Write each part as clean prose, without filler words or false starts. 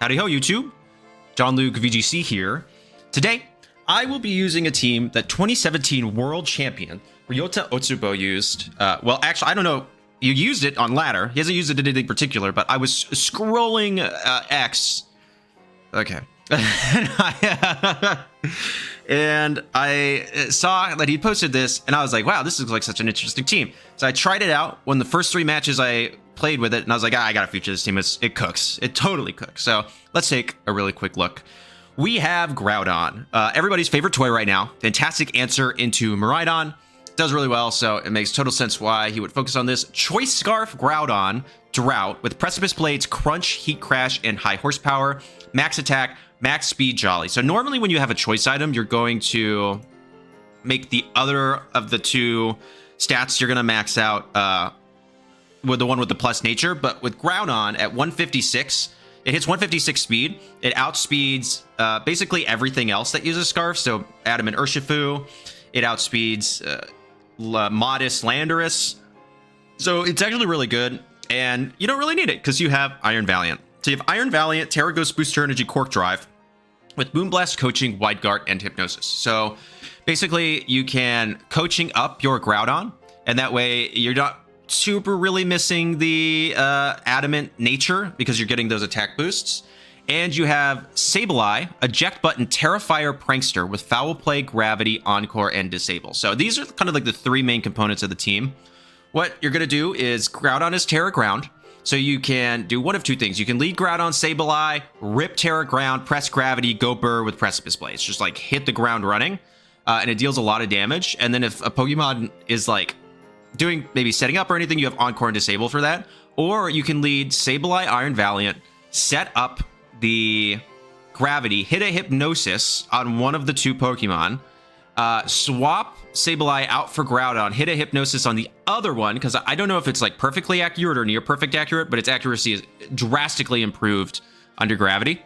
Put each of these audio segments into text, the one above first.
Howdy Ho, YouTube. Jon-Luke VGC here. Today, I will be using a team that 2017 World Champion Ryota Otsubo used. Well, actually, I don't know. You used it on ladder. He hasn't used it in anything particular, but I was scrolling X. Okay. And I saw that he posted this, and I was like, wow, this looks like such an interesting team. So I tried it out when the first 3 matches I played with it, and I was like, I gotta feature this team. It cooks. It totally cooks. So let's take a really quick look. We have Groudon, everybody's favorite toy right now. Fantastic answer into Miraidon. Does really well, so it makes total sense why he would focus on this. Choice Scarf Groudon Drought with Precipice Blades, Crunch, Heat Crash, and High Horsepower. Max Attack, Max Speed, Jolly. So normally when you have a choice item, you're going to make the other of the 2 stats you're going to max out with the one with the plus nature. But with Groudon at 156, it hits 156 speed. It outspeeds basically everything else that uses Scarf. So Adamant Urshifu. It outspeeds Modest Landorus. So it's actually really good. And you don't really need it because you have Iron Valiant. So you have Iron Valiant, Terapagos, Booster Energy, Cork Drive with Moonblast, Coaching, Wide Guard, and Hypnosis. So basically you can coaching up your Groudon, and that way you're not super really missing the Adamant nature because you're getting those attack boosts. And you have Sableye, Eject Button, Terrifier, Prankster with Foul Play, Gravity, Encore, and Disable. So these are kind of like the 3 main components of the team. What you're going to do is Groudon is Terra Ground. So you can do one of 2 things. You can lead Groudon, Sableye, rip Terra Ground, press Gravity, go Burr with Precipice Blades. Just like hit the ground running. And it deals a lot of damage. And then if a Pokemon is like doing maybe setting up or anything, you have Encore and Disable for that. Or you can lead Sableye, Iron Valiant, set up the Gravity, hit a Hypnosis on one of the 2 Pokemon, swap Sableye out for Groudon, hit a Hypnosis on the other one, because I don't know if it's like perfectly accurate or near perfect accurate, but its accuracy is drastically improved under Gravity.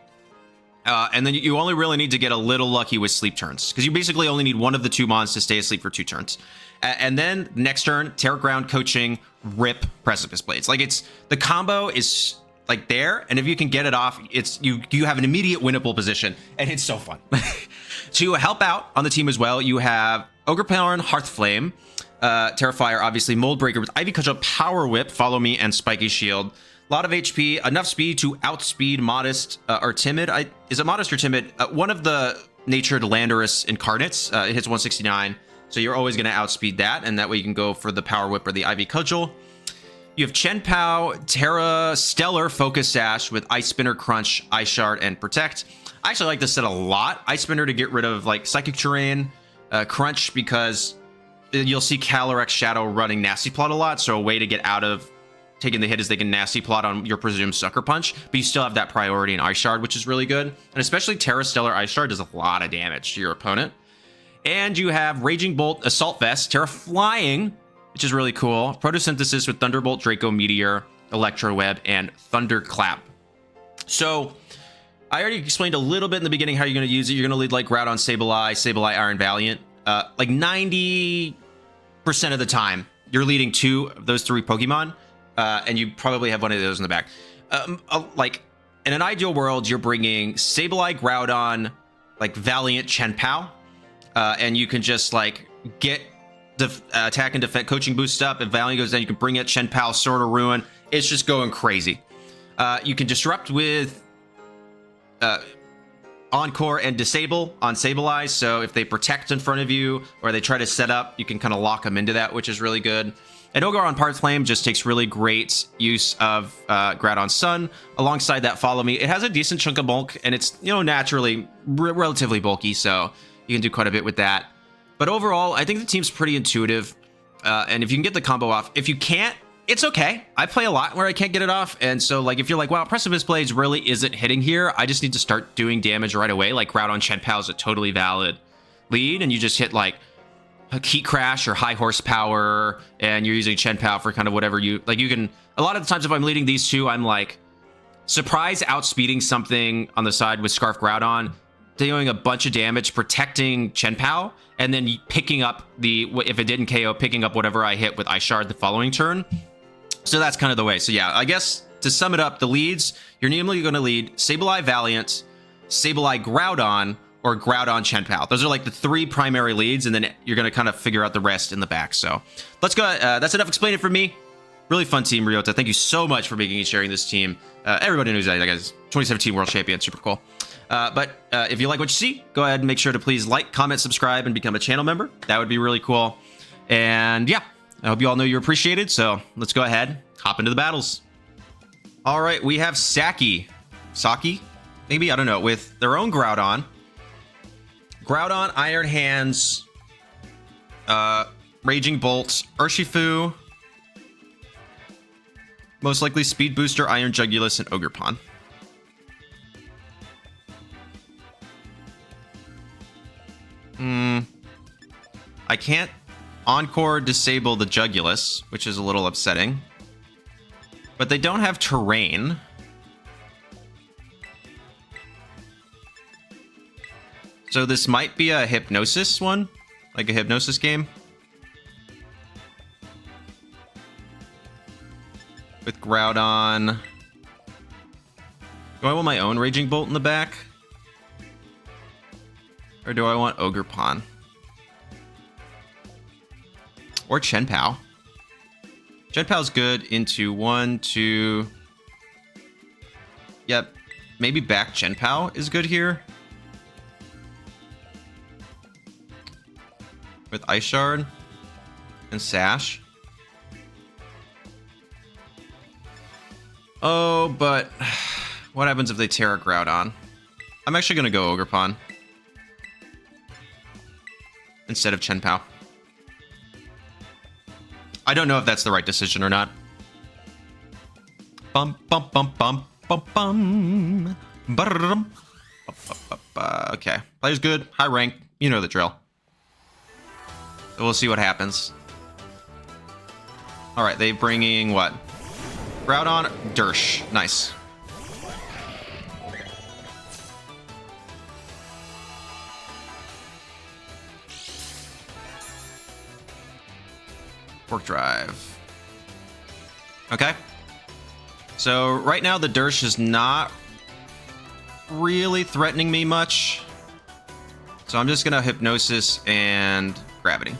And then you only really need to get a little lucky with sleep turns, because you basically only need one of the 2 mons to stay asleep for 2 turns. And then next turn, Terra Ground, Coaching, rip Precipice Blades. Like the combo is like there, and if you can get it off, it's you have an immediate winnable position, and it's so fun. To help out on the team as well, you have Ogerpon, Hearthflame, Terrifier, obviously, Mold Breaker with Ivy Cudgel, Power Whip, Follow Me, and Spiky Shield. A lot of HP, enough speed to outspeed Modest or Timid. Is it Modest or Timid? One of the natured Landorus incarnates. It hits 169, so you're always going to outspeed that, and that way you can go for the Power Whip or the Ivy Cudgel. You have Chien-Pao, Terra Stellar, Focus Sash with Ice Spinner, Crunch, Ice Shard, and Protect. I actually like this set a lot. Ice Spinner to get rid of like Psychic Terrain, Crunch because you'll see Calyrex Shadow running Nasty Plot a lot, so a way to get out of taking the hit is they can Nasty Plot on your presumed Sucker Punch, but you still have that priority in Ice Shard, which is really good. And especially Terra Stellar Ice Shard does a lot of damage to your opponent. And you have Raging Bolt, Assault Vest, Terra Flying, which is really cool. Photosynthesis with Thunderbolt, Draco Meteor, Electro Web, and Thunderclap. So I already explained a little bit in the beginning how you're going to use it. You're going to lead like Groudon, Sableye, Iron Valiant. Like 90% of the time, you're leading 2 of those 3 Pokemon, and you probably have one of those in the back. Like in an ideal world, you're bringing Sableye, Groudon, like Valiant, Chien-Pao, and you can just like get the attack and defense coaching boost up. If Valiant goes down, you can bring it Chien-Pao, Sword of Ruin. It's just going crazy. You can disrupt with Encore and Disable on Sableye, so if they protect in front of you or they try to set up, you can kind of lock them into that, which is really good. And Ogre on Hearthflame just takes really great use of Groudon Sun. Alongside that, Follow Me. It has a decent chunk of bulk, and it's, you know, naturally relatively bulky, so you can do quite a bit with that. But overall, I think the team's pretty intuitive, and if you can get the combo off, if you can't, it's okay. I play a lot where I can't get it off, and so like if you're like, wow, Precipice Blades really isn't hitting here, I just need to start doing damage right away, like Groudon Chien-Pao is a totally valid lead, and you just hit like a Heat Crash or High Horsepower, and you're using Chien-Pao for kind of whatever you, like you can, a lot of the times if I'm leading these 2, I'm like, surprise outspeeding something on the side with Scarf Groudon, doing a bunch of damage, protecting Chien-Pao, and then picking up the, if it didn't KO, picking up whatever I hit with Ice Shard the following turn. So that's kind of the way. So yeah, I guess to sum it up, the leads, you're normally going to lead Sableye Valiant, Sableye Groudon, or Groudon Chien-Pao. Those are like the 3 primary leads, and then you're going to kind of figure out the rest in the back. So let's go. That's enough explaining for me. Really fun team, Ryota. Thank you so much for making and sharing this team. Everybody knows that, guys. 2017 World Champion, super cool. But if you like what you see, go ahead and make sure to please like, comment, subscribe, and become a channel member. That would be really cool. And yeah, I hope you all know you're appreciated. So let's go ahead, hop into the battles. All right, we have Saki, maybe, I don't know, with their own Groudon. Groudon, Iron Hands, Raging Bolt, Urshifu, most likely Speed Booster, Iron Jugulis, and Ogerpon. I can't Encore Disable the Jugulis, which is a little upsetting. But they don't have terrain. So this might be a Hypnosis one, like a Hypnosis game. With Groudon. Do I want my own Raging Bolt in the back? Or do I want Ogerpon? Or Chien-Pao. Chien-Pao's good into 1, 2... Yep. Maybe back Chien-Pao is good here. With Ice Shard and Sash. Oh, but what happens if they tear a Groudon? I'm actually going to go Ogerpon instead of Chien-Pao. I don't know if that's the right decision or not. Bum bum bum bum bum bum. Ba-da-da-dum. Okay, player's good, high rank, you know the drill. So we'll see what happens. All right, they bringing what? Groudon, Dersh, nice. Fork Drive. Okay. So right now the Dersh is not really threatening me much. So I'm just gonna Hypnosis and Gravity.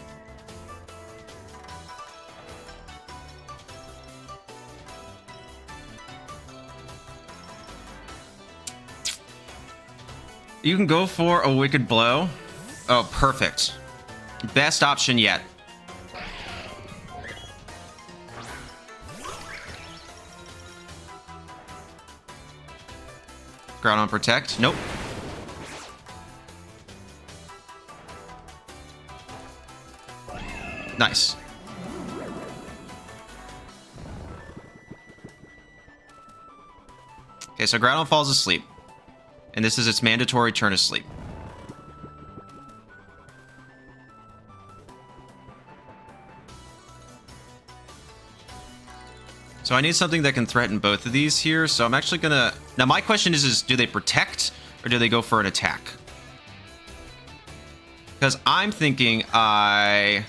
You can go for a Wicked Blow. Oh, perfect. Best option yet. Groudon Protect. Nope. Nice. Okay, so Groudon falls asleep. And this is its mandatory turn of sleep. So I need something that can threaten both of these here. So I'm actually gonna... Now my question is do they protect or do they go for an attack? Because I'm thinking I...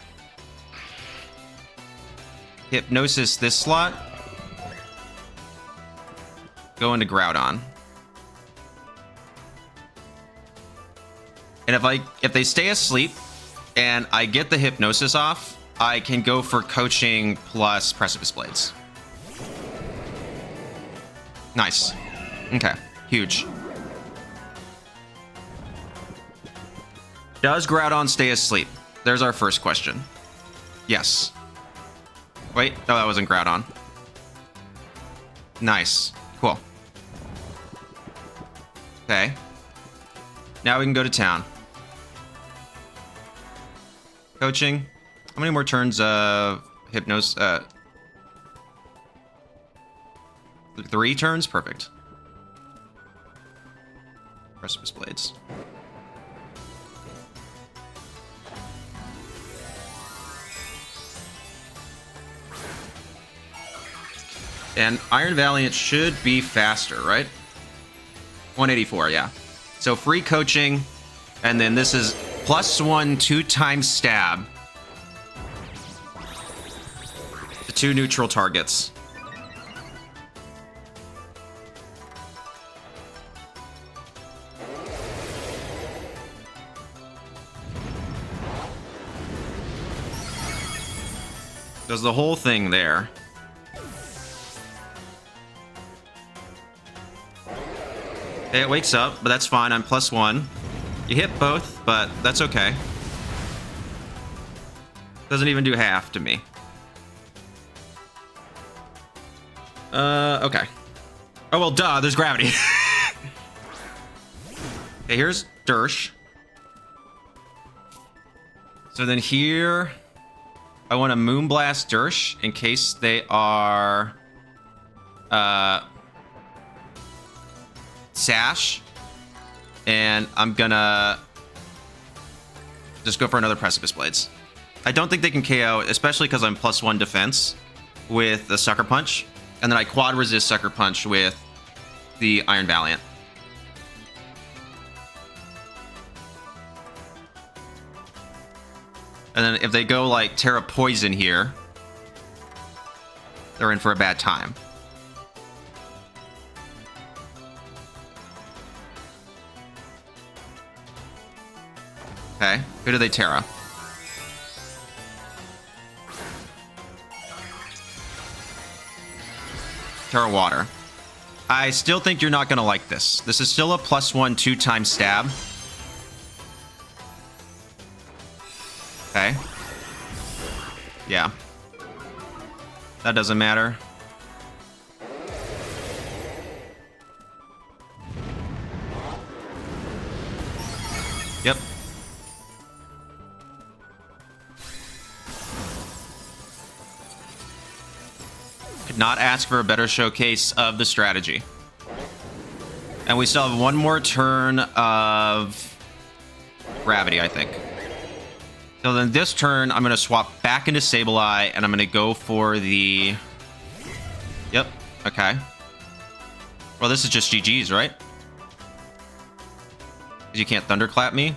Hypnosis this slot. Go into Groudon. And if they stay asleep and I get the Hypnosis off, I can go for Coaching plus Precipice Blades. Nice. Okay. Huge. Does Groudon stay asleep? There's our first question. Yes. Wait. No, that wasn't Groudon. Nice. Cool. Okay. Now we can go to town. Coaching. How many more turns of Hypnosis? 3 turns? Perfect. Precipice Blades. And Iron Valiant should be faster, right? 184, yeah. So free Coaching, and then this is +1 2-time stab to 2 neutral targets. Does the whole thing there. Okay, it wakes up, but that's fine. I'm +1. You hit both, but that's okay. Doesn't even do half to me. Okay. Oh, well, duh, there's gravity. Okay, here's Dersh. So then here, I want to Moonblast Dersh in case they are Sash. And I'm gonna just go for another Precipice Blades. I don't think they can KO, especially because I'm +1 defense with the Sucker Punch. And then I quad resist Sucker Punch with the Iron Valiant. And then if they go like Terra Poison here, they're in for a bad time. Okay, who do they Terra? Terra Water. I still think you're not going to like this. This is still a +1 2-time stab. Okay. Yeah. That doesn't matter. Yep. Could not ask for a better showcase of the strategy. And we still have one more turn of gravity, I think. So then this turn, I'm going to swap back into Sableye, and I'm going to go for the... Yep, okay. Well, this is just GG's, right? Because you can't Thunderclap me.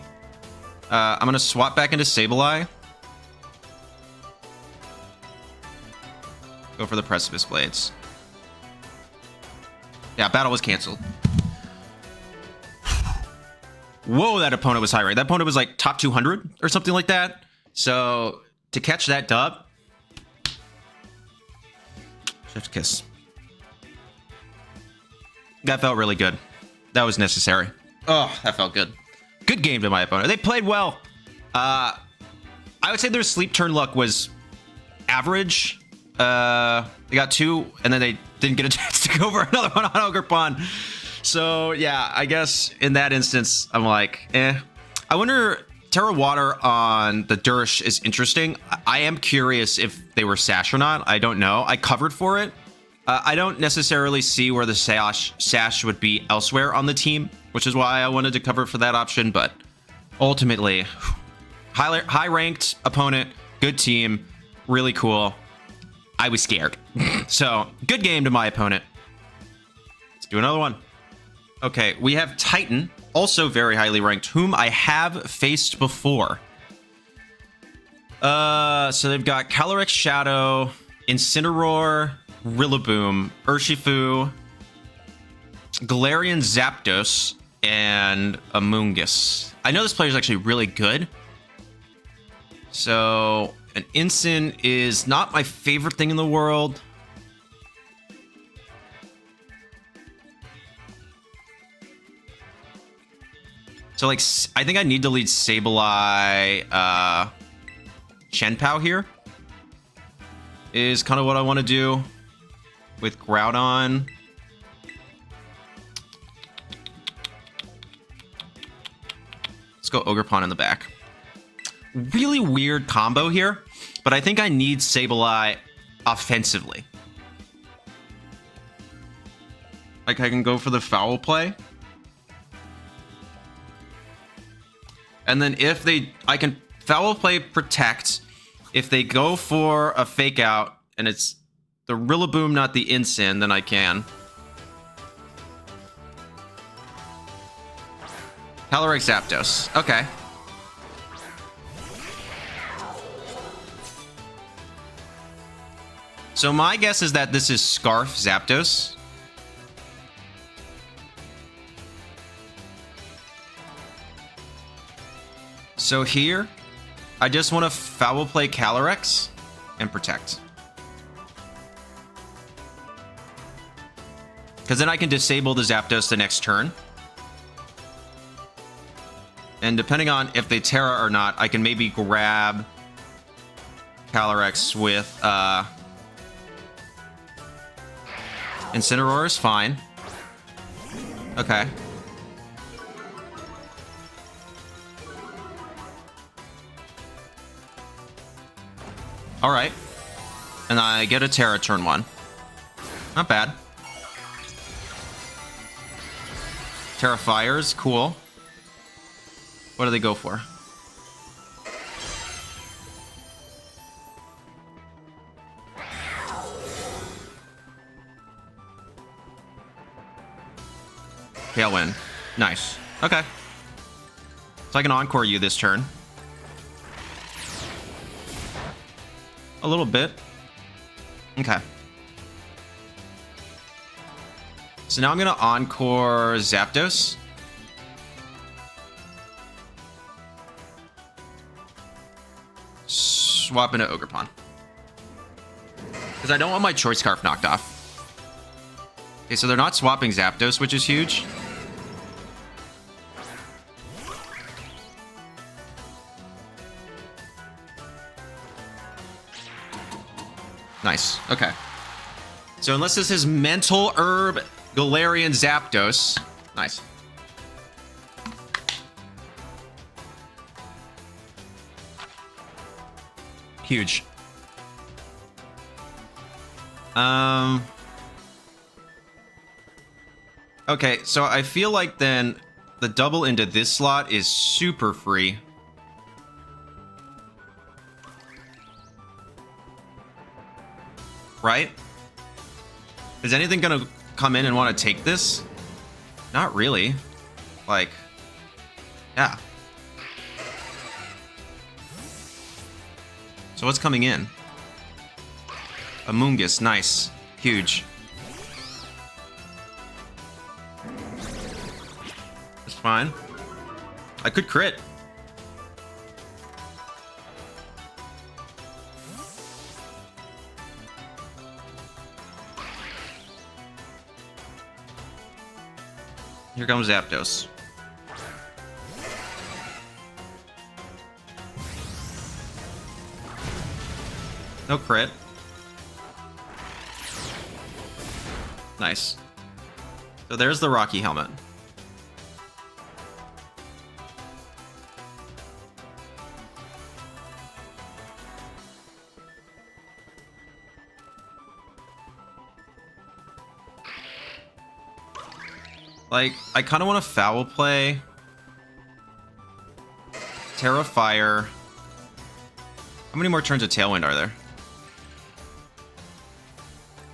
I'm going to swap back into Sableye. Go for the Precipice Blades. Yeah, battle was canceled. Whoa, that opponent was high ranked. That opponent was like top 200 or something like that. So to catch that dub, chef's kiss. That felt really good. That was necessary. Oh, that felt good. Good game to my opponent. They played well. I would say their sleep turn luck was average. They got 2, and then they didn't get a chance to go for another one on Ogerpon. So, yeah, I guess in that instance, I'm like, eh. I wonder, Terra Water on the Dersh is interesting. I am curious if they were Sash or not. I don't know. I covered for it. I don't necessarily see where the Sash would be elsewhere on the team, which is why I wanted to cover for that option. But ultimately, high-ranked opponent, good team, really cool. I was scared. So, good game to my opponent. Let's do another one. Okay, we have Titan, also very highly ranked, whom I have faced before. So they've got Calyrex Shadow, Incineroar, Rillaboom, Urshifu, Galarian Zapdos, and Amoonguss. I know this player is actually really good. So, an Incin is not my favorite thing in the world. So, like, I think I need to lead Sableye, Chien-Pao here. Is kind of what I want to do with Groudon. Let's go Ogerpon in the back. Really weird combo here, but I think I need Sableye offensively. Like, I can go for the foul play. And then if I can foul play protect. If they go for a fake out and it's the Rillaboom, not the Incin, then I can. Calyrex Zapdos. Okay. So my guess is that this is Scarf Zapdos. So here, I just want to foul play Calyrex. and protect. Because then I can disable the Zapdos the next turn. And depending on if they Terra or not, I can maybe grab Calyrex with Incineroar is fine. Okay. All right. And I get a Terra turn 1. Not bad. Terra Fires, cool. What do they go for? Tailwind. Nice. Okay. So I can Encore you this turn. A little bit. Okay. So now I'm going to Encore Zapdos. Swap into Ogerpon. Because I don't want my Choice Scarf knocked off. Okay, so they're not swapping Zapdos, which is huge. Nice. Okay. So unless this is Mental Herb, Galarian Zapdos. Nice. Huge. Okay, so I feel like then the double into this slot is super free. Right? Is anything gonna come in and want to take this? Not really. Like, yeah. So what's coming in? Amoonguss, nice. Huge. That's fine. I could crit. Here comes Zapdos. No crit. Nice. So there's the Rocky Helmet. Like, I kind of want to foul play. Terra Fire. How many more turns of Tailwind are there?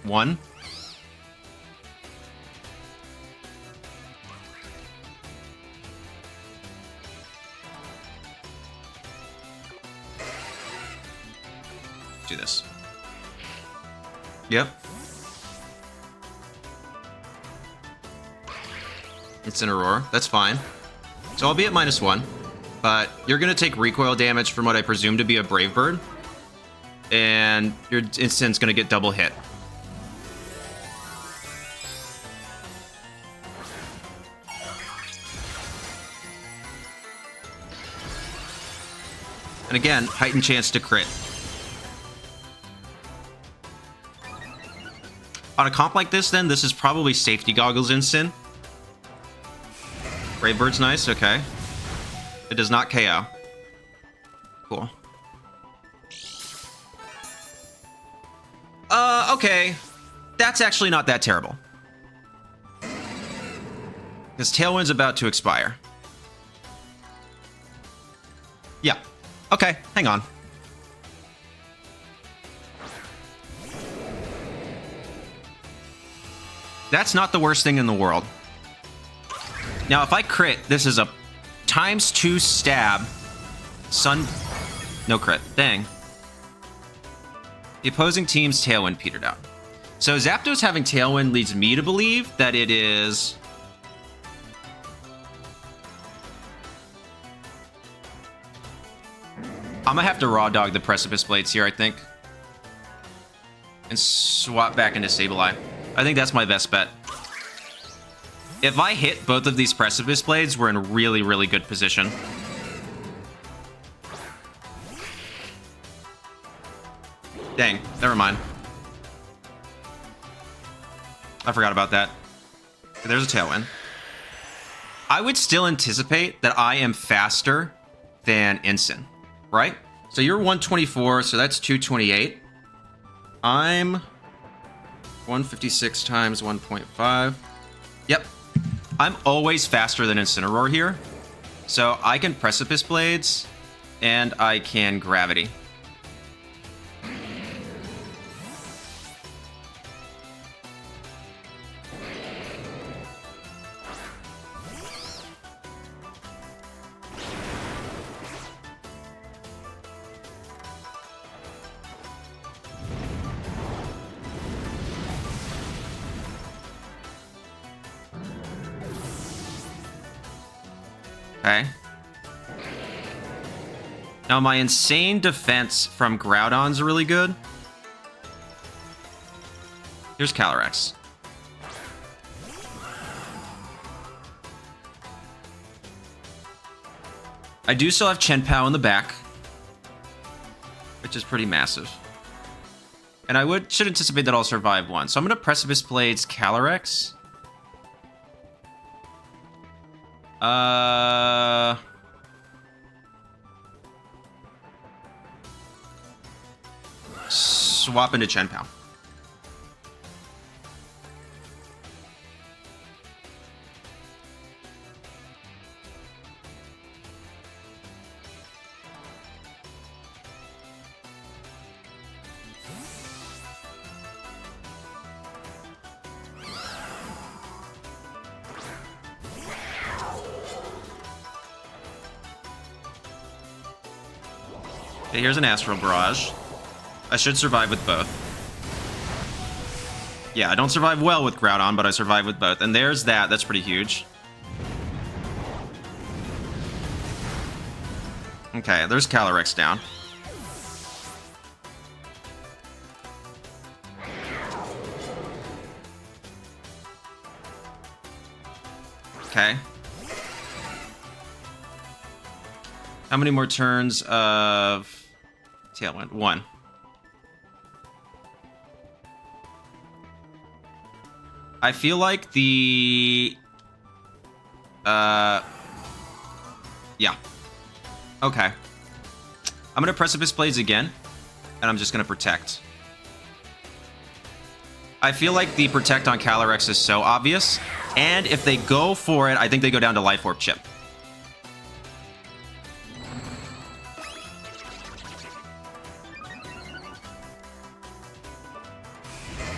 1? Do this. Yep. Incineroar. That's fine. So I'll be at -1, but you're going to take recoil damage from what I presume to be a Brave Bird, and your instant's going to get double hit. And again, heightened chance to crit. On a comp like this, then, this is probably Safety Goggles instant. Brave Bird's nice, okay. It does not KO. Cool. Okay. That's actually not that terrible. Because Tailwind's about to expire. Yeah. Okay, hang on. That's not the worst thing in the world. Now, if I crit, this is a ×2 stab. Sun... No crit. Dang. The opposing team's Tailwind petered out. So Zapdos having Tailwind leads me to believe that it is... I'm gonna have to raw dog the Precipice Blades here, I think. and swap back into Sableye. I think that's my best bet. If I hit both of these Precipice Blades, we're in a really, really good position. Dang, never mind. I forgot about that. There's a Tailwind. I would still anticipate that I am faster than Ensign, right? So you're 124, so that's 228. I'm 156 times 1.5. Yep. I'm always faster than Incineroar here. So I can Precipice Blades, and I can Gravity. Okay. Now my insane defense from Groudon's really good. Here's Calyrex. I do still have Chien-Pao in the back, which is pretty massive. And I should anticipate that I'll survive one. So I'm going to Precipice Blades Calyrex. Swap into Chien-Pao. Okay, here's an Astral Barrage. I should survive with both. Yeah, I don't survive well with Groudon, but I survive with both. And there's that. That's pretty huge. Okay, there's Calyrex down. Okay. How many more turns of Tailwind? One. I feel like the... yeah. Okay. I'm going to Precipice Blades again, and I'm just going to Protect. I feel like the Protect on Calyrex is so obvious, and if they go for it, I think they go down to Life Orb Chip.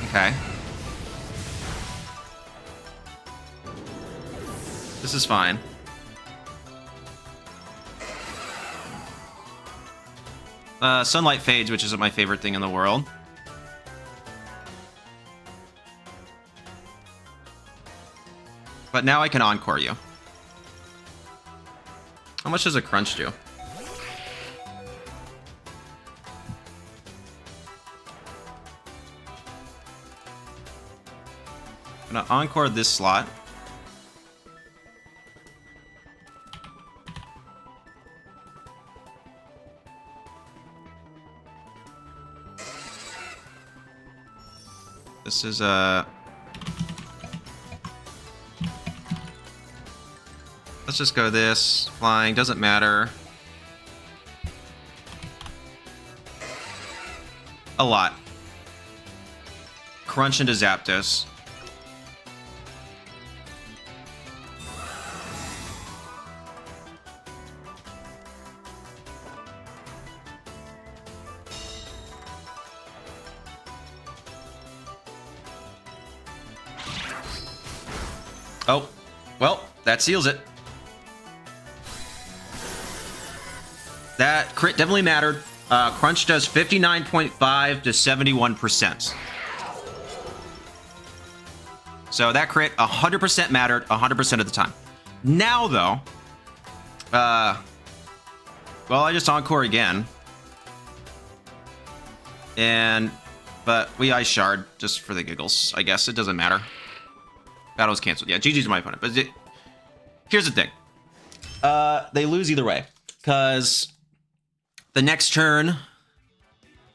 Okay. This is fine. Sunlight Fades, which isn't my favorite thing in the world. But now I can Encore you. How much does a Crunch do? I'm gonna Encore this slot. This is let's just go this. Flying, doesn't matter. A lot. Crunch into Zapdos. Oh, well, that seals it. That crit definitely mattered. Crunch does 59.5 to 71%. So that crit 100% mattered 100% of the time. Now, though, well, I just Encore again. And But we Ice Shard just for the giggles, I guess. It doesn't matter. Battle was canceled. Yeah, GG's my opponent. But here's the thing. They lose either way. Because the next turn...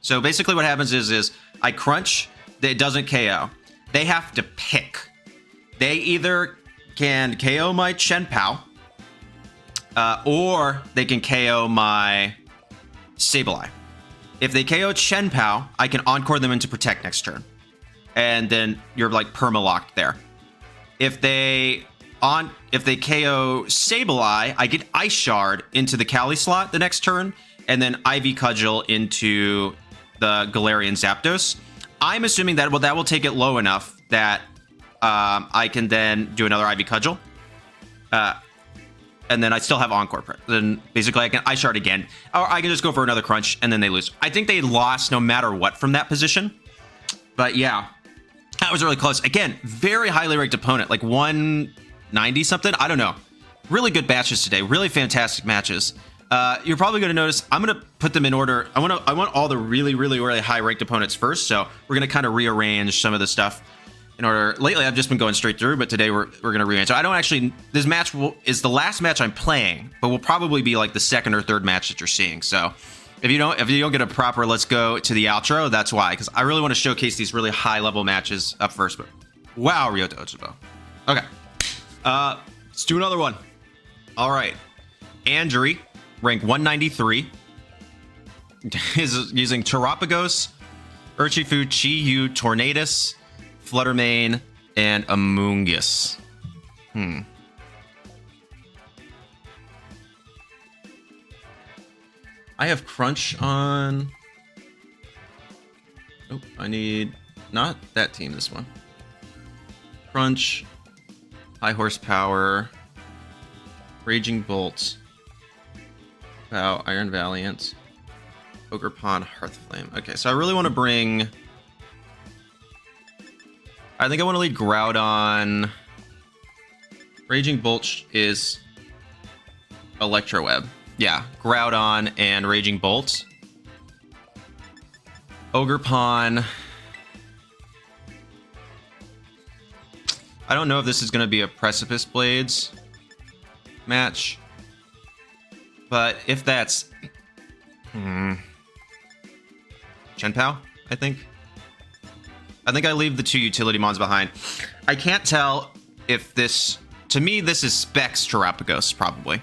So basically what happens is I crunch, it doesn't KO. They have to pick. They either can KO my Chien-Pao, or they can KO my Sableye. If they KO Chien-Pao, I can Encore them into Protect next turn. And then you're like perma-locked there. If they KO Sableye, I get Ice Shard into the Cali slot the next turn, and then Ivy Cudgel into the Galarian Zapdos. I'm assuming that will take it low enough that I can then do another Ivy Cudgel. And then I still have Encore. Then basically I can Ice Shard again. Or I can just go for another crunch and then they lose. I think they lost no matter what from that position. But yeah, that was really close. Again, very highly ranked opponent, like 190 something. I don't know. Really good matches today. Really fantastic matches. You're probably going to notice I'm going to put them in order. I want all the really, really, really high ranked opponents first. So we're going to kind of rearrange some of the stuff in order. Lately, I've just been going straight through, but today we're going to rearrange. So I don't actually. This match is the last match I'm playing, but will probably be like the second or third match that you're seeing. So if you don't get a proper let's go to the outro, that's why. Because I really want to showcase these really high level matches up first. But wow, Ryota Otsubo. Okay, let's do another one. All right, Andrew. Rank 193 is using Terapagos, Urshifu, Chi-Yu, Tornadus, Fluttermane, and Amoonguss. I have Crunch on... Oh, I need... Not that team, this one. Crunch, High Horsepower, Raging Bolt, Iron Valiant, Ogerpon, Hearthflame. Okay, so I really want to bring... I think I want to lead Groudon. Raging Bolt is Electro Web. Yeah, Groudon and Raging Bolt. Ogerpon. I don't know if this is going to be a Precipice Blades match. But if that's... Chien-Pao, I think. I think I leave the two utility mons behind. I can't tell if this... To me, this is Specs Terapagos, probably.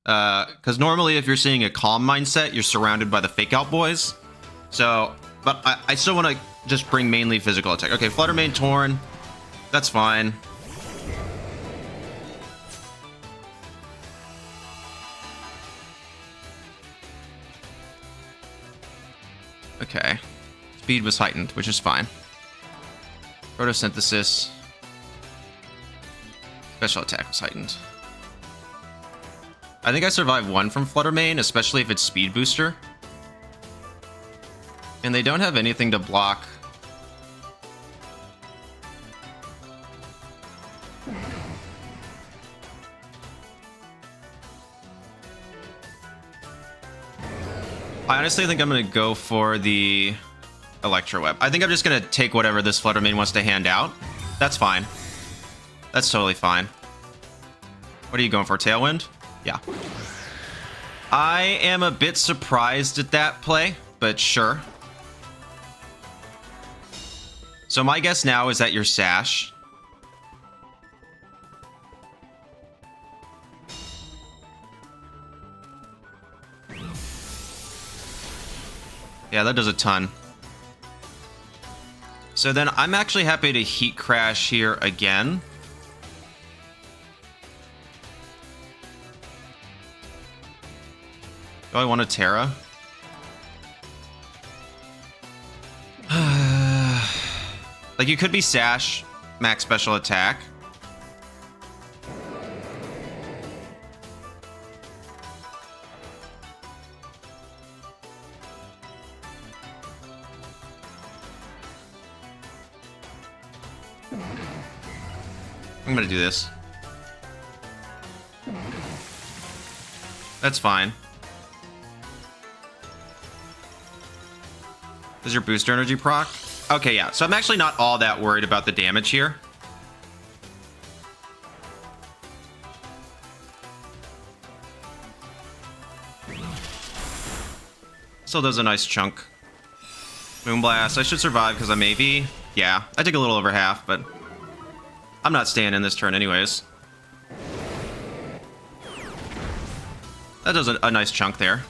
Because normally if you're seeing a Calm mindset, you're surrounded by the Fake Out boys. So, but I still want to just bring mainly physical attack. Okay, Fluttermane, Torn. That's fine. Okay. Speed was heightened, which is fine. Photosynthesis. Special attack was heightened. I think I survived one from Fluttermane, especially if it's Speed Booster. And they don't have anything to block. I honestly think I'm going to go for the Electro Web. I think I'm just going to take whatever this Fluttermane wants to hand out. That's fine. That's totally fine. What are you going for, Tailwind? Yeah. I am a bit surprised at that play, but sure. So my guess now is that you're Sash. Yeah, that does a ton. So then I'm actually happy to Heat Crash here again. Do I want a Terra? Like, you could be Sash, max special attack. I'm gonna do this. That's fine. Does your booster energy proc? Okay, yeah. So I'm actually not all that worried about the damage here. Still does a nice chunk. Moonblast. I should survive because I'm AV. Yeah, I take a little over half, but I'm not staying in this turn anyways. That does a nice chunk there.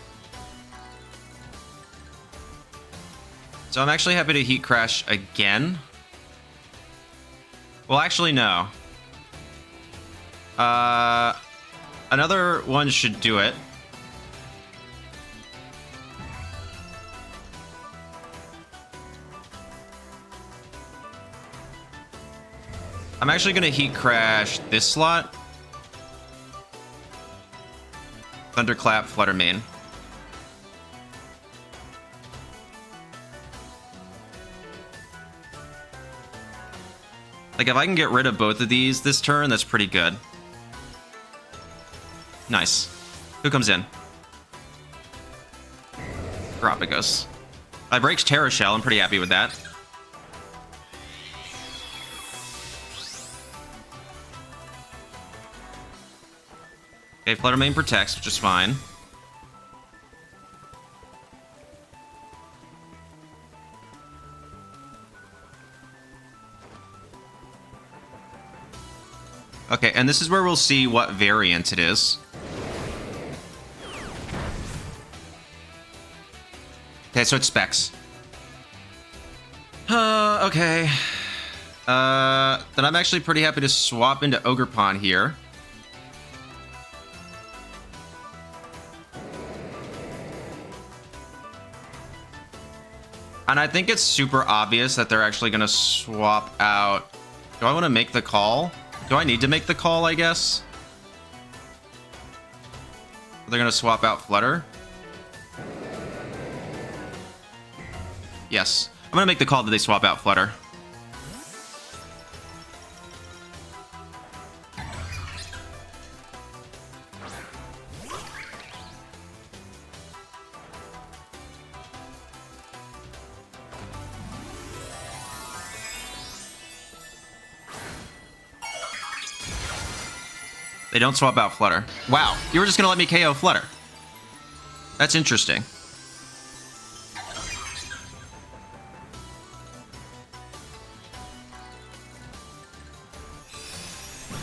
So I'm actually happy to Heat Crash again. Well, actually, no. Another one should do it. I'm actually going to Heat Crash this slot. Thunderclap, Flutter Mane. Like, if I can get rid of both of these this turn, that's pretty good. Nice. Who comes in? Terapagos. I breaks Terra Shell. I'm pretty happy with that. Okay, Flutter Mane protects, which is fine. Okay, and this is where we'll see what variant it is. Okay, so it's Specs. Okay. Then I'm actually pretty happy to swap into Ogerpon here. And I think it's super obvious that they're actually going to swap out... Do I want to make the call? Do I need to make the call, I guess? They're going to swap out Flutter? Yes. I'm going to make the call that they swap out Flutter. They don't swap out Flutter. Wow, you were just gonna let me KO Flutter. That's interesting.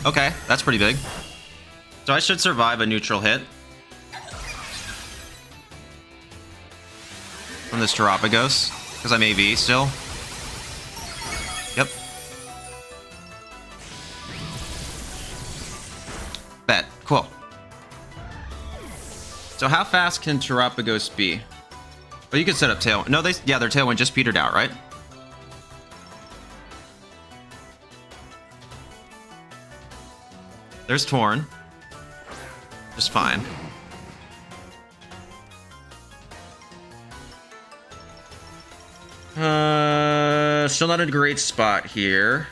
Okay, that's pretty big. So I should survive a neutral hit from this Terapagos, because I'm AV still. Yep. Bet. Cool. So how fast can Terapagos be? Oh, you can set up Tailwind. No, their Tailwind just petered out, right? There's Torn. Just fine. Still not in a great spot here.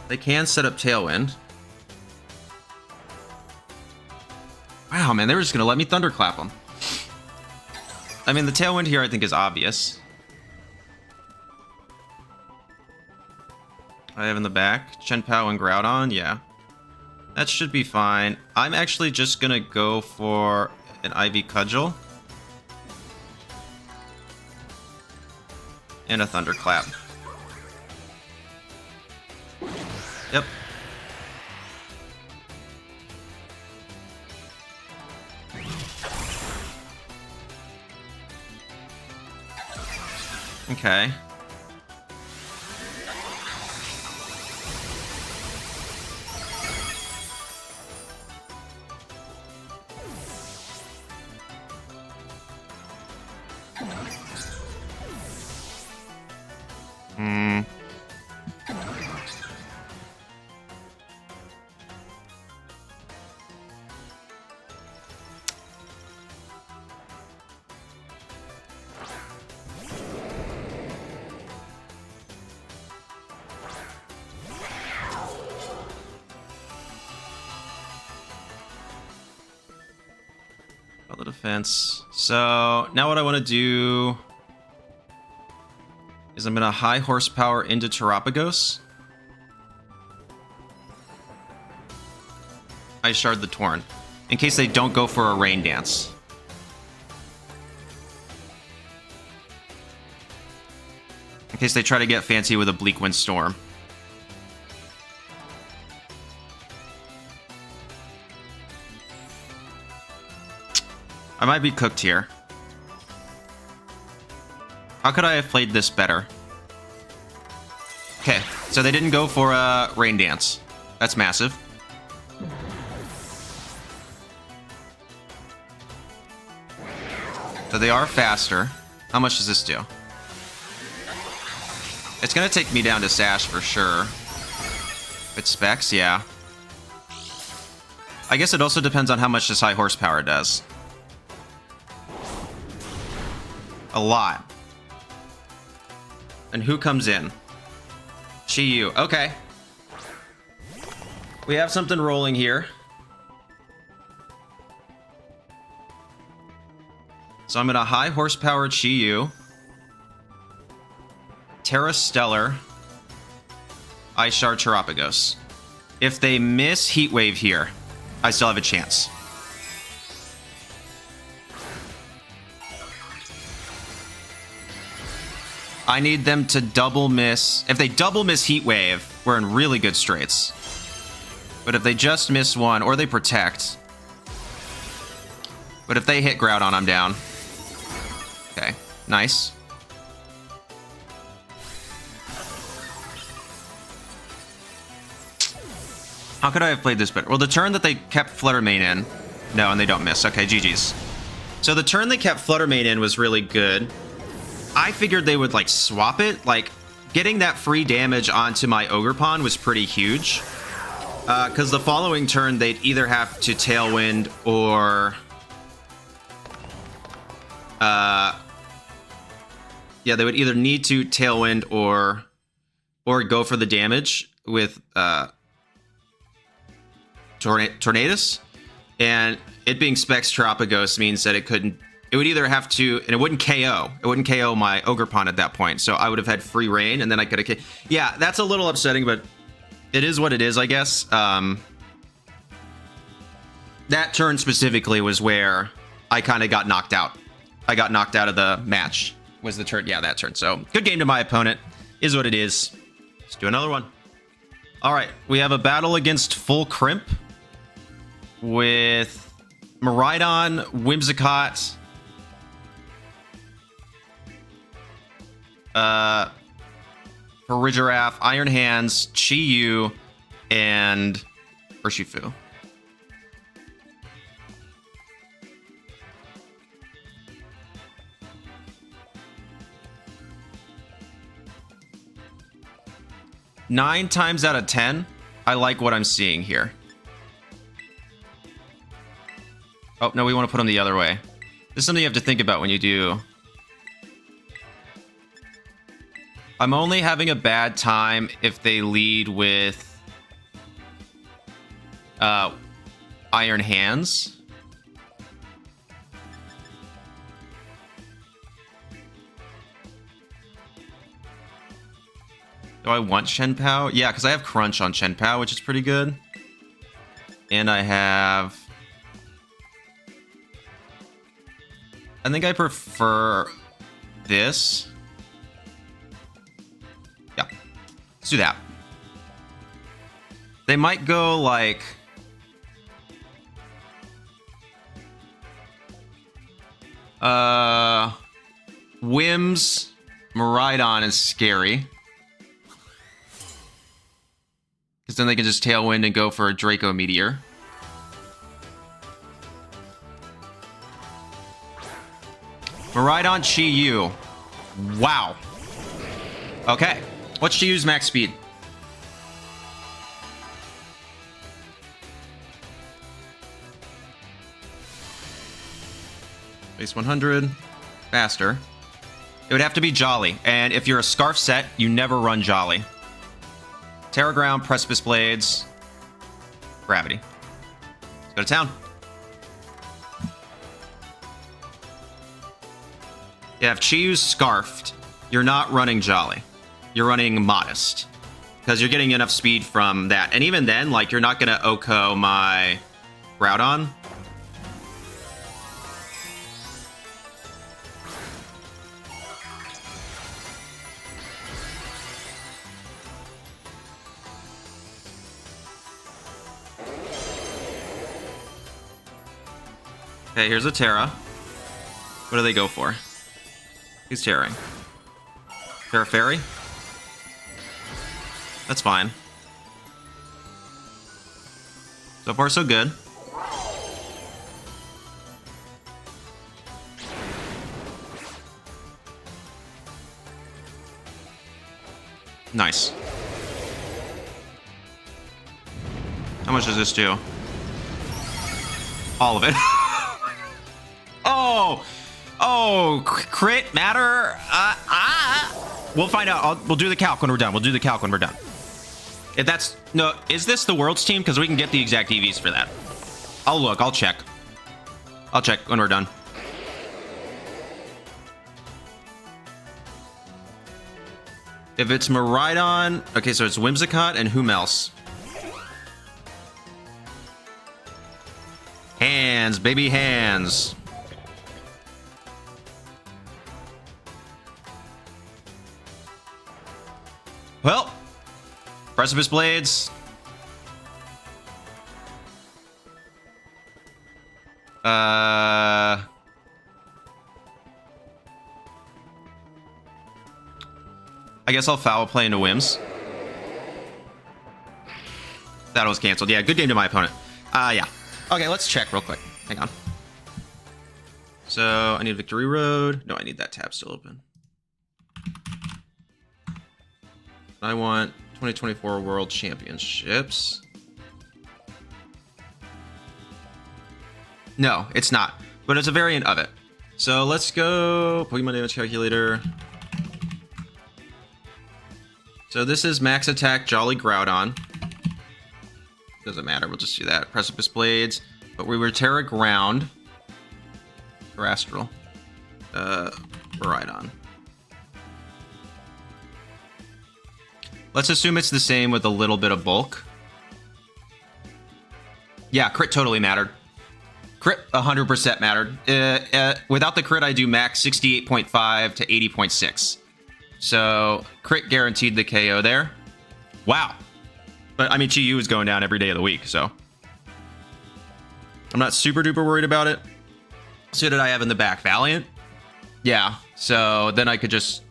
They can set up Tailwind. Wow, man, they were just gonna let me Thunderclap them. I mean, the Tailwind here I think is obvious. I have in the back Chien-Pao and Groudon, yeah. That should be fine. I'm actually just gonna go for an Ivy Cudgel. And a Thunderclap. Yep. Okay. The defense. So now what I want to do is I'm going to high horsepower into Terapagos. I shard the Torn in case they don't go for a Rain Dance. In case they try to get fancy with a Bleak Wind Storm. I might be cooked here. How could I have played this better? Okay, so they didn't go for a Rain Dance. That's massive. So they are faster. How much does this do? It's gonna take me down to Sash for sure. If it specs, yeah. I guess it also depends on how much this high horsepower does. A lot. And who comes in? Chi-Yu. Okay. We have something rolling here. So I'm gonna high horsepower Chi-Yu. Terra Stellar. Ice Shard Terapagos. If they miss Heat Wave here, I still have a chance. I need them to double miss. If they double miss Heat Wave, we're in really good straits. But if they just miss one, or they protect. But if they hit Groudon, I'm down. Okay, nice. How could I have played this better? Well, the turn that they kept Flutter Mane in. No, and they don't miss. Okay, GG's. So the turn they kept Flutter Mane in was really good. I figured they would, like, swap it. Like, getting that free damage onto my Ogerpon was pretty huge. Because the following turn, they'd either have to Tailwind or... yeah, they would either need to Tailwind or go for the damage with Tornadus. And it being Specs Terapagos means that it couldn't... It would either have to... And it wouldn't KO. It wouldn't KO my Ogerpon at that point. So I would have had free reign, and then I could have... Yeah, that's a little upsetting, but it is what it is, I guess. That turn specifically was where I kind of got knocked out. I got knocked out of the match. Was the turn? Yeah, that turn. So good game to my opponent. Is what it is. Let's do another one. All right, we have a battle against Full Crimp with Miraidon, Whimsicott, Farigiraf, Iron Hands, Chi-Yu, and Urshifu. Nine times out of 10, I like what I'm seeing here. Oh, no, we want to put them the other way. This is something you have to think about when you do. I'm only having a bad time if they lead with Iron Hands. Do I want Chien-Pao? Yeah, because I have Crunch on Chien-Pao, which is pretty good. And I have... I think I prefer this. Yeah, let's do that. They might go like... Whims, Miraidon is scary. Because then they can just Tailwind and go for a Draco Meteor. Miraidon, Chi-Yu. Wow. Okay. What's Chi-Yu's max speed? Base 100. Faster. It would have to be Jolly. And if you're a Scarf set, you never run Jolly. Terra Ground, Precipice Blades, Gravity. Let's go to town. You have Chi-Yu's Scarfed, you're not running Jolly. You're running Modest. Because you're getting enough speed from that. And even then, like, you're not going to OHKO my Groudon. Okay, here's a Terra. What do they go for? He's tearing. Terra Fairy? That's fine. So far, so good. Nice. How much does this do? All of it. Oh, crit matter? We'll find out. We'll do the calc when we're done. If that's... No, is this the Worlds team? Because we can get the exact EVs for that. I'll look. I'll check. I'll check when we're done. If it's Miraidon... Okay, so it's Whimsicott and whom else? Hands, baby, hands. Well, Precipice Blades. I guess I'll foul play into Whims. That was canceled. Yeah, good game to my opponent. Yeah. Okay, let's check real quick. Hang on. So I need Victory Road. No, I need that tab still open. I want 2024 World Championships. No, it's not, but it's a variant of it. So let's go Pokemon Damage Calculator. So this is Max Attack Jolly Groudon. Doesn't matter, we'll just do that. Precipice Blades, but we were Terra Ground. Terastral. Miraidon. Let's assume it's the same with a little bit of bulk. Yeah, crit totally mattered. Crit 100% mattered. Without the crit, I do max 68.5 to 80.6. So crit guaranteed the KO there. Wow. But I mean, Chi-Yu is going down every day of the week, so I'm not super duper worried about it. So did I have in the back? Valiant? Yeah. So then I could just...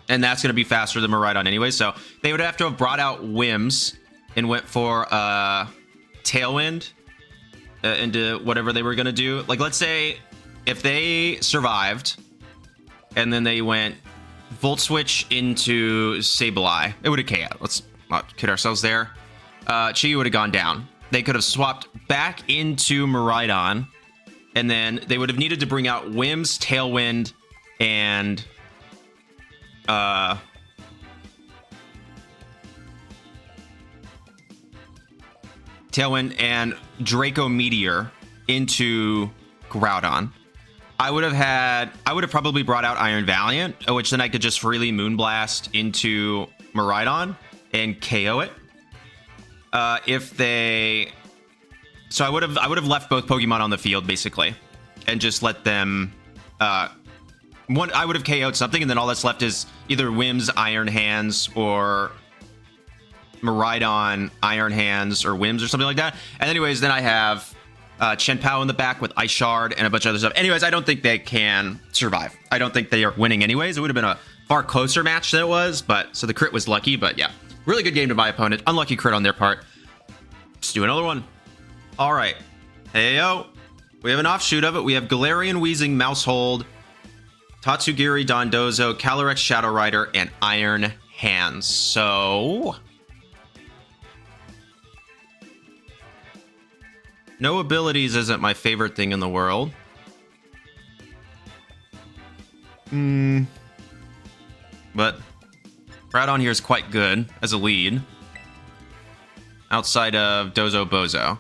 And that's going to be faster than Miraidon anyway. So they would have to have brought out Whims and went for Tailwind into whatever they were going to do. Like, let's say if they survived and then they went Volt Switch into Sableye, it would have KO'd. Let's not kid ourselves there. Chi would have gone down. They could have swapped back into Miraidon, and then they would have needed to bring out Whims, Tailwind, and... Tailwind and Draco Meteor into Groudon. I would have probably brought out Iron Valiant, which then I could just freely Moonblast into Miraidon and KO it. So I would have left both Pokemon on the field basically, and just let them. I would have KO'd something, and then all that's left is either Whims, Iron Hands, or Miraidon, Iron Hands, or Whims, or something like that. And anyways, then I have Chien-Pao in the back with Ice Shard and a bunch of other stuff. Anyways, I don't think they can survive. I don't think they are winning anyways. It would have been a far closer match than it was, but so the crit was lucky, but yeah. Really good game to my opponent. Unlucky crit on their part. Let's do another one. All right. Hey, yo. We have an offshoot of it. We have Galarian Weezing Mousehold, Tatsugiri Dondozo, Calyrex Shadow Rider, and Iron Hands. So... no abilities isn't my favorite thing in the world. But Groudon here is quite good as a lead. Outside of Dozo Bozo.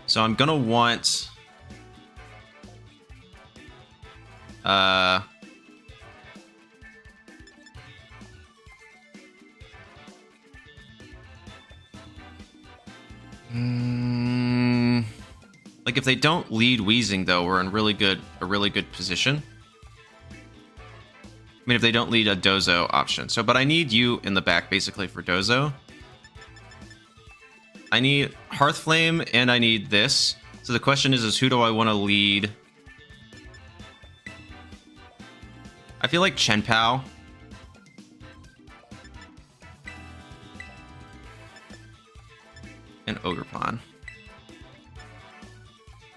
So I'm gonna want... Like if they don't lead Weezing though, we're in a really good position. I mean, if they don't lead a Dozo option. So, but I need you in the back basically for Dozo. I need Hearthflame and I need this. So the question is who do I want to lead? I feel like Chien-Pao. And Ogerpon.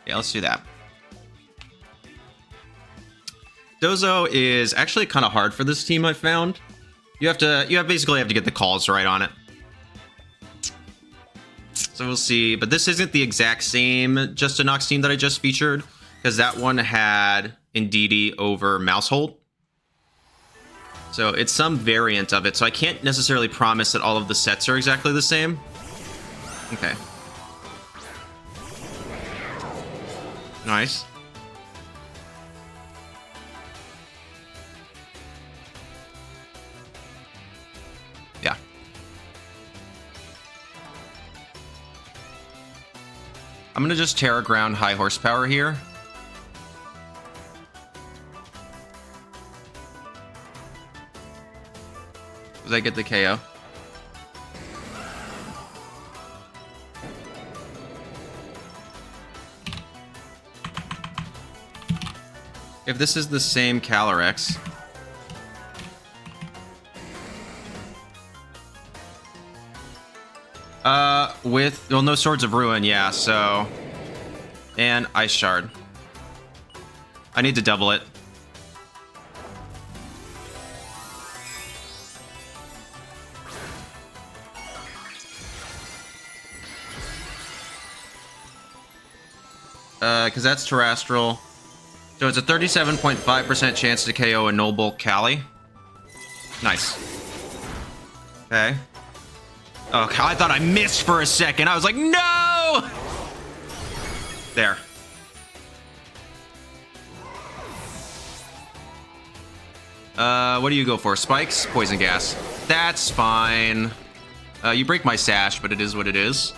Yeah, let's do that. Dozo is actually kind of hard for this team, I found. You basically have to get the calls right on it. So we'll see. But this isn't the exact same Just a Knox team that I just featured, because that one had Indeedee over Mousehold. So it's some variant of it. So I can't necessarily promise that all of the sets are exactly the same. Okay. Nice. Yeah. I'm gonna just Terra Ground high horsepower here. Does I get the KO? If this is the same Calyrex, with, well, no Swords of Ruin, yeah, so, and Ice Shard. I need to double it. Because that's Terrestrial. So it's a 37.5% chance to KO a Null Bulk Cali. Nice. Okay. Oh, I thought I missed for a second. I was like, no! There. What do you go for? Spikes? Poison Gas. That's fine. You break my sash, but it is what it is.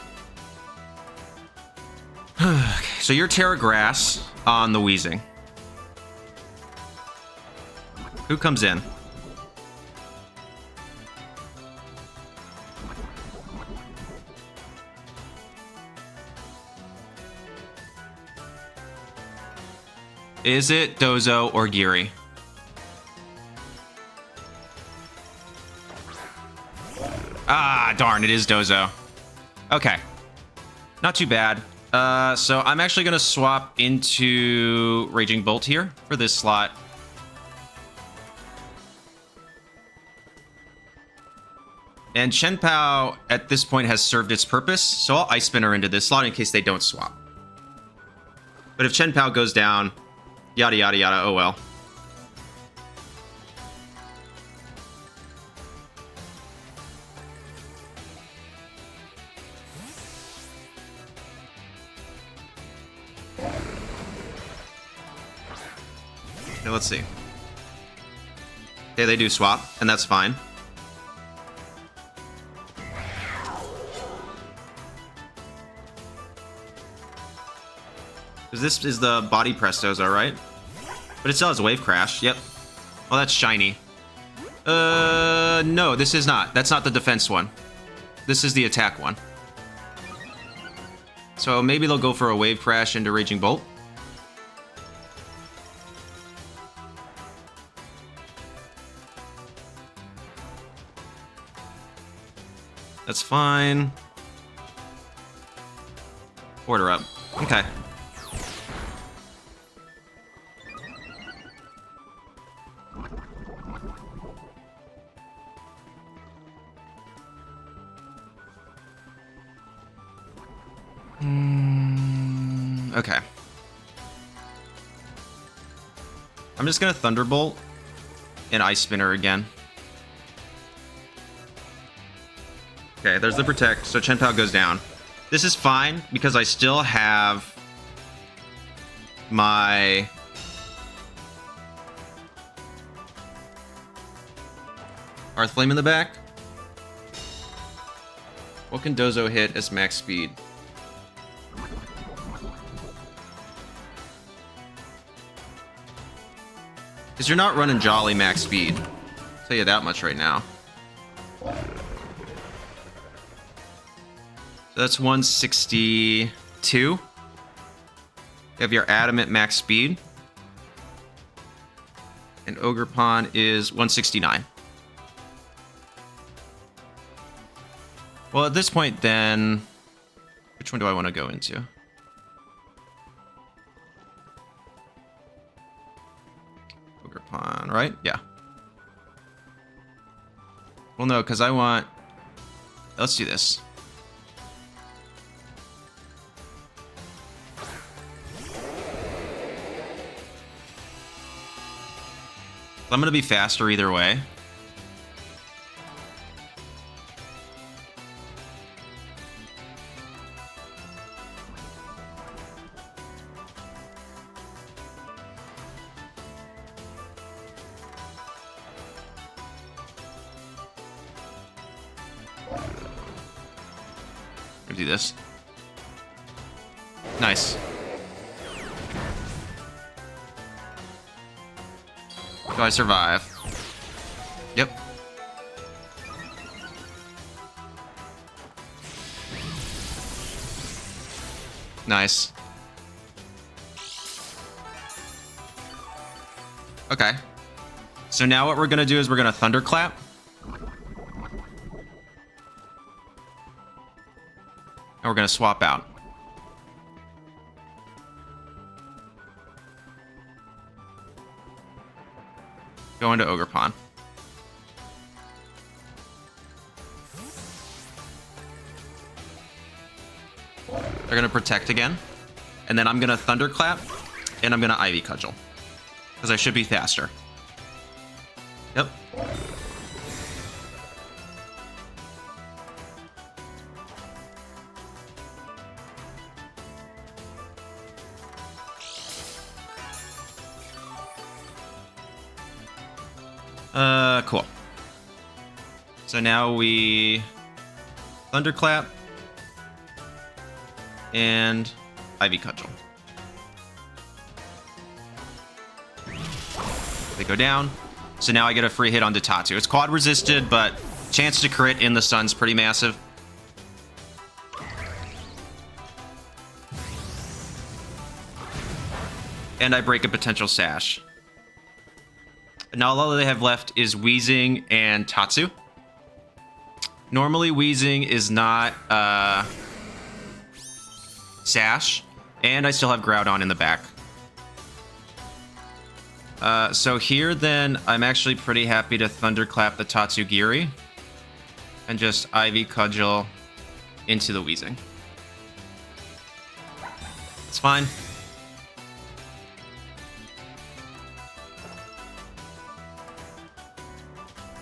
Okay, so you're Terra Grass on the Weezing. Who comes in? Is it Dozo or Geary? Ah, darn, it is Dozo. Okay. Not too bad. So I'm actually going to swap into Raging Bolt here for this slot. And Chien-Pao at this point has served its purpose, so I'll Ice Spin her into this slot in case they don't swap. But if Chien-Pao goes down, yada yada yada, oh well. Okay, let's see. Okay, they do swap, and that's fine. Because this is the Body Press Dozo, right? But it still has a Wave Crash, yep. Well, that's shiny. No, this is not. That's not the defense one. This is the attack one. So maybe they'll go for a Wave Crash into Raging Bolt. That's fine. Order up. Okay. Okay. I'm just gonna Thunderbolt and Ice Spinner again. Okay, there's the Protect, so Chien-Pao goes down. This is fine, because I still have my... Hearthflame in the back. What can Dozo hit as max speed? Because you're not running Jolly max speed. I'll tell you that much right now. So that's 162. You have your Adamant max speed. And Ogerpon is 169. Well, at this point, then... Which one do I want to go into? Ogerpon, right? Yeah. Well, no, because I want... Let's do this. I'm going to be faster either way. Do this. Nice. Do I survive? Yep. Nice. Okay. So now what we're gonna do is we're gonna Thunderclap. And we're going to swap out. Go into Ogerpon. They're going to protect again. And then I'm going to Thunderclap. And I'm going to Ivy Cudgel. Because I should be faster. Yep. Cool. So now we Thunderclap and Ivy Cudgel. They go down. So now I get a free hit on Tatsu. It's quad resisted, but chance to crit in the sun's pretty massive. And I break a potential Sash. Now all they have left is Weezing and Tatsu. Normally Weezing is not Sash, and I still have Groudon in the back. So here then, I'm actually pretty happy to Thunderclap the Tatsugiri and just Ivy Cudgel into the Weezing. It's fine.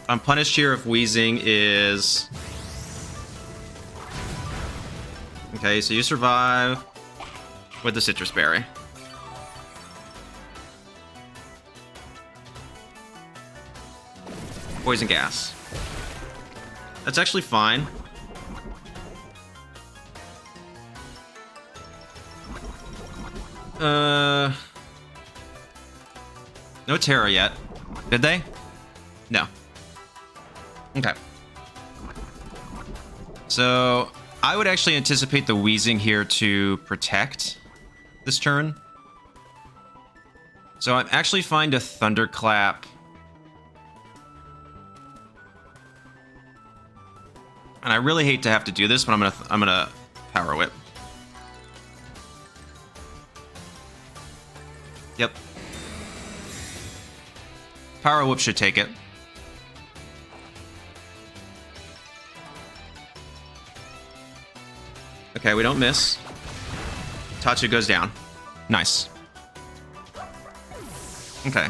I'm punished here if Weezing is... Okay, so you survive with the Citrus Berry. Poison Gas. That's actually fine. No Terra yet. Did they? No. Okay. So, I would actually anticipate the Weezing here to protect this turn. So I'm actually fine to Thunderclap. And I really hate to have to do this, but I'm gonna Power Whip. Yep. Power Whip should take it. Okay, we don't miss. Tatsu goes down. Nice. Okay.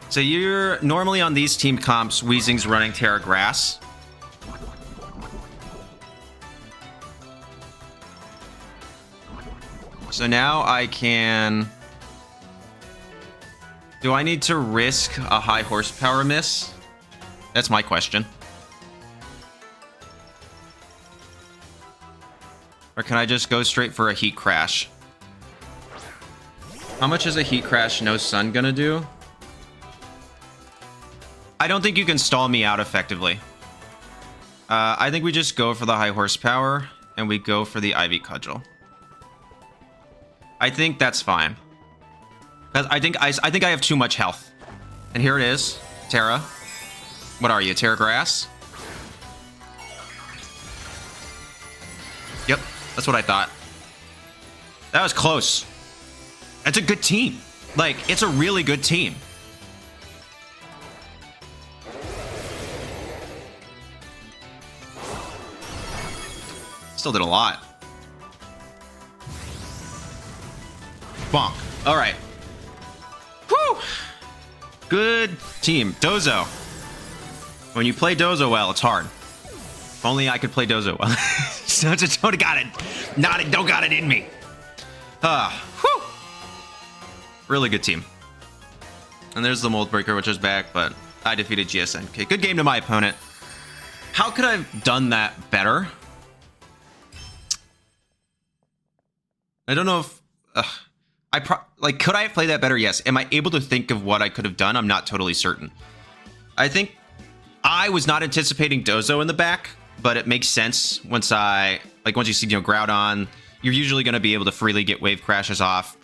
So you're normally on these team comps, Weezing's running Terra Grass. So now I can... Do I need to risk a high horsepower miss? That's my question. Or can I just go straight for a Heat Crash? How much is a Heat Crash no sun gonna do? I don't think you can stall me out effectively. I think we just go for the high horsepower and we go for the Ivy Cudgel. I think that's fine. I think I have too much health. And here it is, Terra. What are you, Terra Grass? Yep, that's what I thought. That was close. That's a good team. Like, it's a really good team. Still did a lot. Bonk. All right. Whew. Good team. Dozo. When you play Dozo well, it's hard. If only I could play Dozo well. So just don't got it. Don't got it in me. Whew. Really good team. And there's the Mold Breaker, which is back, but I defeated GSN. Okay, good game to my opponent. How could I have done that better? I don't know if... could I have played that better? Yes. Am I able to think of what I could have done? I'm not totally certain. I think I was not anticipating Dozo in the back, but it makes sense once you see, Groudon, you're usually going to be able to freely get wave crashes off.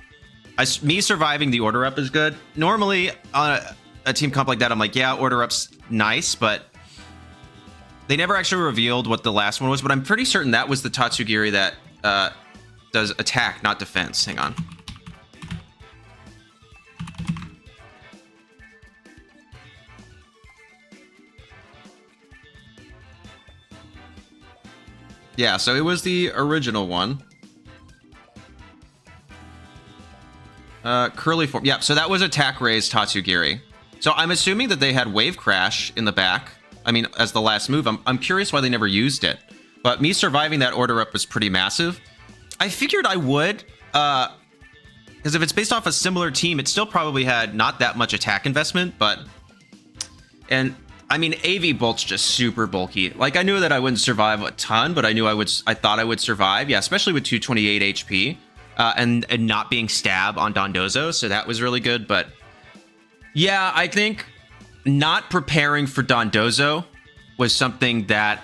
Me surviving the order up is good. Normally, on a team comp like that, I'm like, yeah, order up's nice, but they never actually revealed what the last one was, but I'm pretty certain that was the Tatsugiri that does attack, not defense. Hang on. Yeah, so it was the original one. Curly form. Yeah, so that was attack raise Tatsugiri. So I'm assuming that they had wave crash in the back. I mean, as the last move. I'm curious why they never used it. But me surviving that order up was pretty massive. I figured I would, because if it's based off a similar team, it still probably had not that much attack investment, and I mean, AV Bolt's just super bulky. Like, I knew that I wouldn't survive a ton, but I thought I would survive. Yeah, especially with 228 HP, and not being stab on Dondozo, so that was really good. But yeah, I think not preparing for Dondozo was something that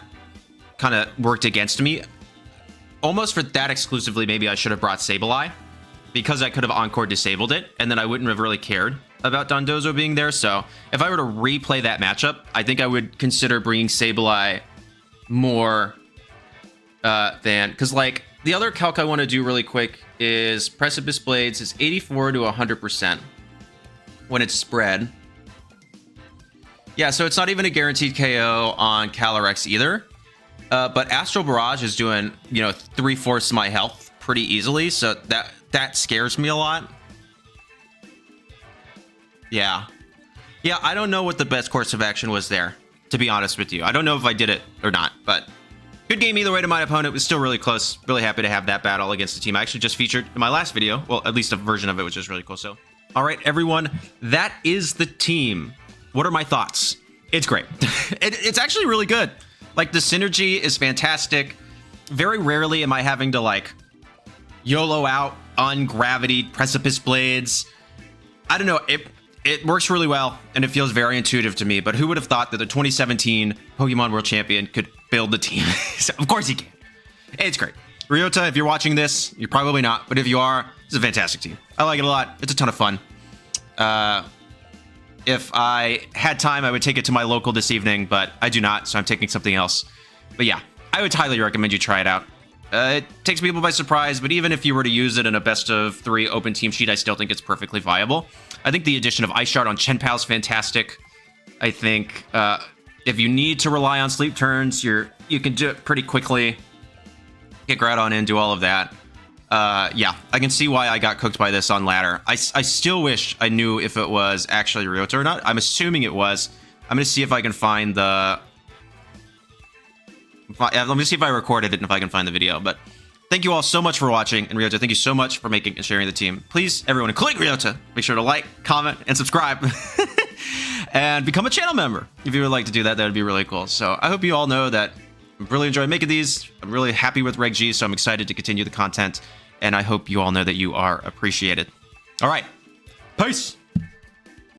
kind of worked against me. Almost for that exclusively, maybe I should have brought Sableye, because I could have Encore disabled it, and then I wouldn't have really cared about Dondozo being there. So if I were to replay that matchup, I think I would consider bringing Sableye more than... Because, like, the other calc I want to do really quick is Precipice Blades is 84 to 100% when it's spread. Yeah, so it's not even a guaranteed KO on Calyrex either. But Astral Barrage is doing, 3/4 of my health pretty easily, so that scares me a lot. Yeah, I don't know what the best course of action was there, to be honest with you. I don't know if I did it or not, but good game either way to my opponent. It was still really close. Really happy to have that battle against the team I actually just featured in my last video. Well, at least a version of it, which is really cool. So, all right, everyone, that is the team. What are my thoughts? It's great. It's actually really good. Like, the synergy is fantastic. Very rarely am I having to, like, YOLO out ungravitied Precipice Blades. I don't know. It works really well, and it feels very intuitive to me. But who would have thought that the 2017 Pokemon World Champion could build the team? So, of course he can. It's great. Ryota, if you're watching this, you're probably not. But if you are, it's a fantastic team. I like it a lot. It's a ton of fun. If I had time, I would take it to my local this evening, but I do not, so I'm taking something else. But yeah, I would highly recommend you try it out. It takes people by surprise, but even if you were to use it in a best-of-3 open team sheet, I still think it's perfectly viable. I think the addition of Ice Shard on Chien-Pao is fantastic. I think if you need to rely on sleep turns, you can do it pretty quickly. Get Groudon in, do all of that. Yeah, I can see why I got cooked by this on ladder. I still wish I knew if it was actually Ryota or not. I'm assuming it was. I'm going to see if I can find the... Let me see if I recorded it and if I can find the video. But thank you all so much for watching. And Ryota, thank you so much for making and sharing the team. Please, everyone, including Ryota, make sure to like, comment, and subscribe. And become a channel member. If you would like to do that, that would be really cool. So I hope you all know that I'm really enjoying making these. I'm really happy with Reg G, so I'm excited to continue the content. And I hope you all know that you are appreciated. All right. Peace.